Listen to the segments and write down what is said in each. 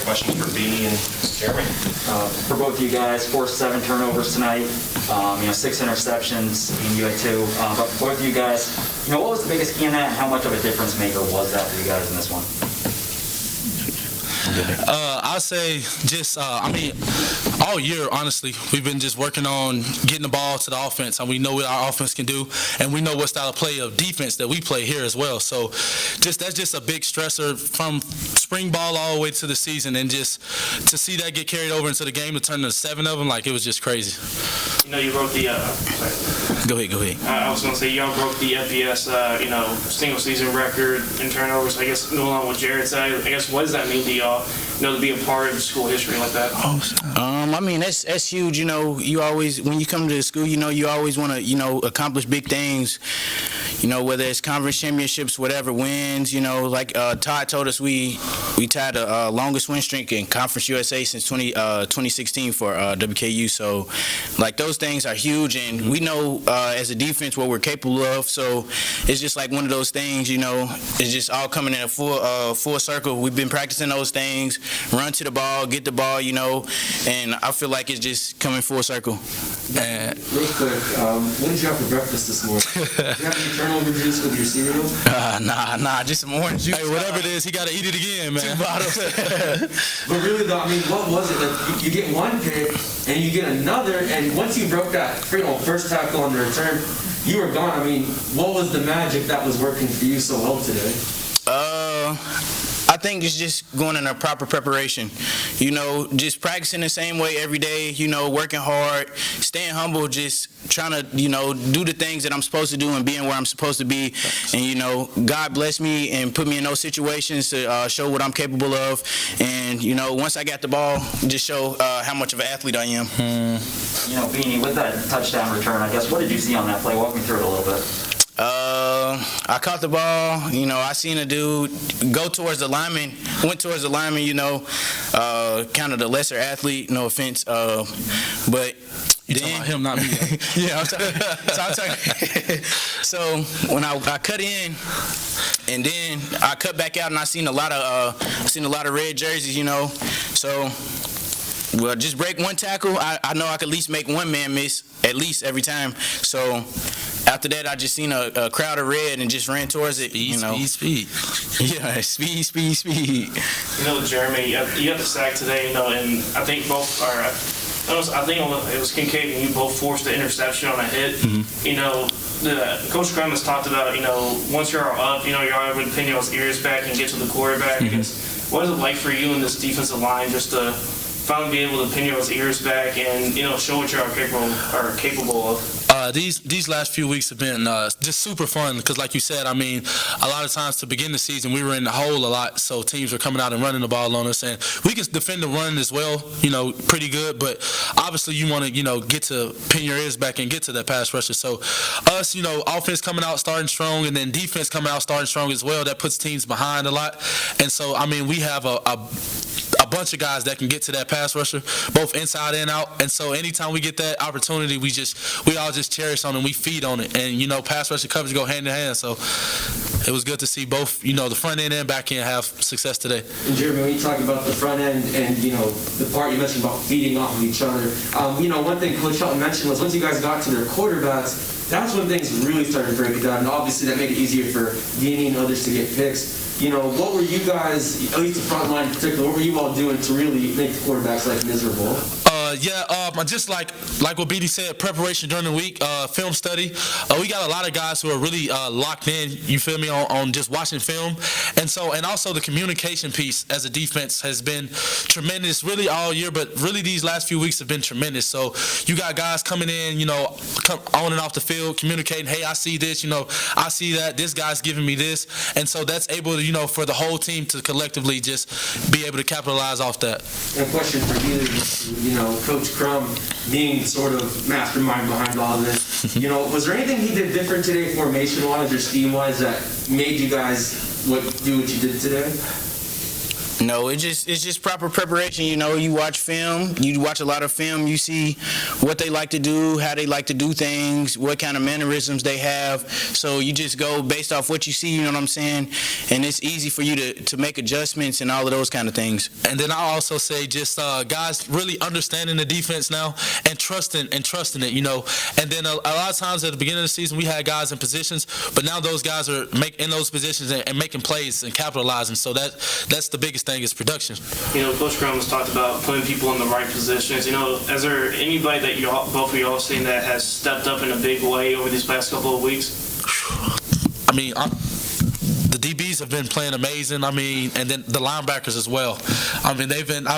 questions for Beanie and Jeremy. For both of you guys, forced 7 turnovers tonight, 6 interceptions, and you had 2. But for both of you guys, what was the biggest key in that, and how much of a difference maker was that for you guys in this one? I'll say just, all year, honestly, we've been just working on getting the ball to the offense, and we know what our offense can do, and we know what style of play of defense that we play here as well. So that's just a big stressor from spring ball all the way to the season, and just to see that get carried over into the game to turn to 7 of them, it was just crazy. You broke the, Go ahead. I was going to say, y'all broke the FBS, single season record in turnovers. I guess going on what Jared said, I guess what does that mean to y'all, to be a part of school history like that? That's huge. You always, when you come to the school, you always want to, accomplish big things. Whether it's conference championships, whatever, wins. Like Todd told us, we tied the longest win streak in Conference USA since 2016 for WKU. So, those things are huge, and we know as a defense what we're capable of. So it's just like one of those things. It's just all coming in a full circle. We've been practicing those things, run to the ball, get the ball, and I feel like it's just coming full circle. Real quick, what did you have for breakfast this morning? Did you have any turnover juice with your cereal? Nah, just some orange juice. Hey, whatever it is, he got to eat it again, man. 2 bottles. But really, though, what was it? Like, you get one pick, and you get another, and once you broke that first tackle on the return, you were gone. What was the magic that was working for you so well today? I think it's just going in a proper preparation. Just practicing the same way every day, working hard, staying humble, just trying to, do the things that I'm supposed to do and being where I'm supposed to be. And, God bless me and put me in those situations to show what I'm capable of. And, once I got the ball, just show how much of an athlete I am. Beanie, with that touchdown return, I guess, what did you see on that play? Walk me through it a little bit. I caught the ball, I seen a dude go towards the lineman, went towards the lineman, kind of the lesser athlete, no offense, but you talking about him, not me. Yeah, I'm talking. So when I cut in, and then I cut back out, and I seen a lot of red jerseys, so. Well, just break one tackle. I know I could at least make one man miss at least every time. So after that, I just seen a crowd of red and just ran towards it. Speed. Yeah, speed. Jeremy, you had the sack today. And I think both are. I think it was Kincaid and you both forced the interception on a hit. Mm-hmm. Coach Crum has talked about. Once you're up, you're able to pin your ears back and get to the quarterback. Mm-hmm. What is it like for you in this defensive line just to finally be able to pin your ears back and show what you're capable of? These last few weeks have been just super fun because, like you said, a lot of times to begin the season we were in the hole a lot, so teams were coming out and running the ball on us, and we can defend the run as well, pretty good. But obviously you want to get to pin your ears back and get to that pass rusher. So us, offense coming out starting strong, and then defense coming out starting strong as well. That puts teams behind a lot, and so we have a bunch of guys that can get to that pass rusher, both inside and out. And so anytime we get that opportunity, we all just cherish on it and we feed on it. And, pass rusher coverage go hand in hand. So it was good to see both, the front end and back end have success today. And Jeremy, when you talk about the front end and, the part you mentioned about feeding off of each other, one thing Coach Shelton mentioned was once you guys got to their quarterbacks, that's when things really started to break it down. And obviously that made it easier for Beanie and others to get picks. What were you guys, at least the front line in particular, what were you all doing to really make the quarterback's life miserable? Just like what Beanie said, preparation during the week, film study. We got a lot of guys who are really locked in, you feel me, on just watching film. And also the communication piece as a defense has been tremendous really all year, but really these last few weeks have been tremendous. So you got guys coming in, come on and off the field, communicating, hey, I see this, I see that, this guy's giving me this. And so that's able to, for the whole team to collectively just be able to capitalize off that. And a question for you, Coach Crum being sort of mastermind behind all of this, was there anything he did different today formation-wise or scheme-wise that made you guys do what you did today? No, it's just proper preparation. You know, you watch film, you watch a lot of film, you see what they like to do, how they like to do things, what kind of mannerisms they have. So you just go based off what you see, you know what I'm saying? And it's easy for you to make adjustments and all of those kind of things. And then I'll also say just guys really understanding the defense now and trusting it, you know. And then a lot of times at the beginning of the season we had guys in positions, but now those guys are in those positions and making plays and capitalizing. So that's the biggest thing is production. You know, Coach Graham has talked about putting people in the right positions. You know, is there anybody that both of y'all have seen that has stepped up in a big way over these past couple of weeks? I mean, the DBs have been playing amazing. I mean, and then the linebackers as well. I mean,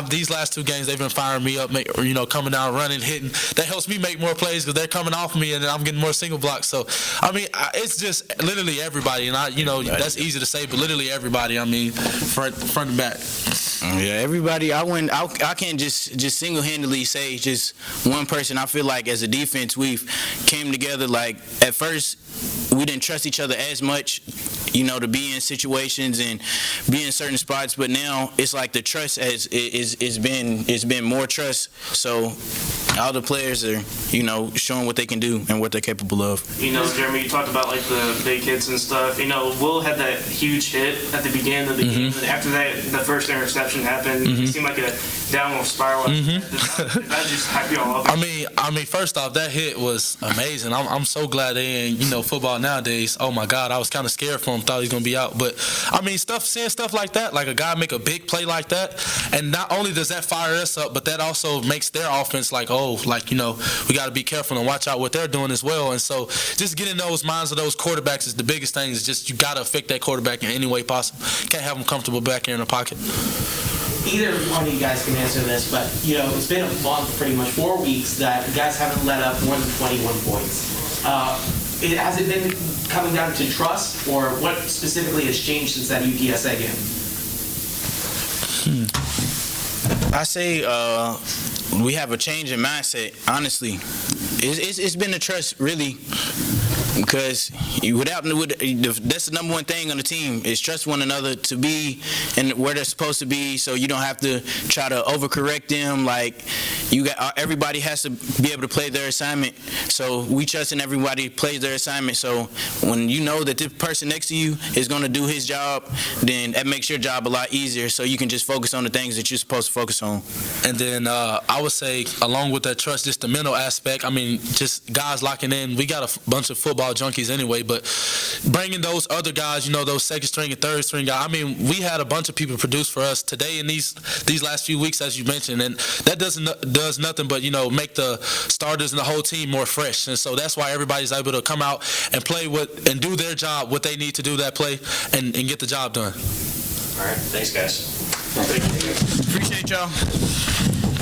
these last 2 games, they've been firing me up, you know, coming down, running, hitting. That helps me make more plays because they're coming off me and then I'm getting more single blocks. So, I mean, it's just literally everybody. And, you know, that's easy to say, but literally everybody, I mean, front and back. Yeah, everybody. I can't just single-handedly say just one person. I feel like as a defense, we've came together. Like at first, we didn't trust each other as much, you know, to be in situations and be in certain spots. But now it's like the trust has been more trust. So all the players are, you know, showing what they can do and what they're capable of. You know, Jeremy, you talked about like the big hits and stuff. You know, Will had that huge hit at the beginning of the game, and after that, the first interception happened. It seemed like a downward spiral. Did that just hype you all up? I mean, first off, that hit was amazing. I'm so glad they in, you know, football nowadays. Oh my God, I was kind of scared for him. Thought he was gonna be out. But I mean, seeing stuff like that, like a guy make a big play like that, and not only does that fire us up, but that also makes their offense like, oh, like, you know, we got to be careful and watch out what they're doing as well. And so just getting those minds of those quarterbacks is the biggest thing. Is just you got to affect that quarterback in any way possible. Can't have them comfortable back here in the pocket. Either one of you guys can answer this, but, you know, it's been a month, pretty much 4 weeks, that you guys haven't let up more than 21 points. Has it been coming down to trust, or what specifically has changed since that UTSA game? I say we have a change in mindset, honestly. It's been the trust, really, because that's the number one thing on the team is trust one another to be and where they're supposed to be, so you don't have to try to overcorrect them. Like everybody has to be able to play their assignment, so we trust in everybody plays their assignment. So when you know that the person next to you is going to do his job, then that makes your job a lot easier, so you can just focus on the things that you're supposed to focus on. And then I would say, along with that trust, just the mental aspect. I mean, just guys locking in. We got a bunch of football junkies anyway, but bringing those other guys, you know, those second string and third string guys. I mean, we had a bunch of people produce for us today in these last few weeks, as you mentioned, and that does nothing but, you know, make the starters and the whole team more fresh. And so that's why everybody's able to come out and play and do their job, what they need to do that play, and get the job done. All right, thanks, guys. Appreciate y'all.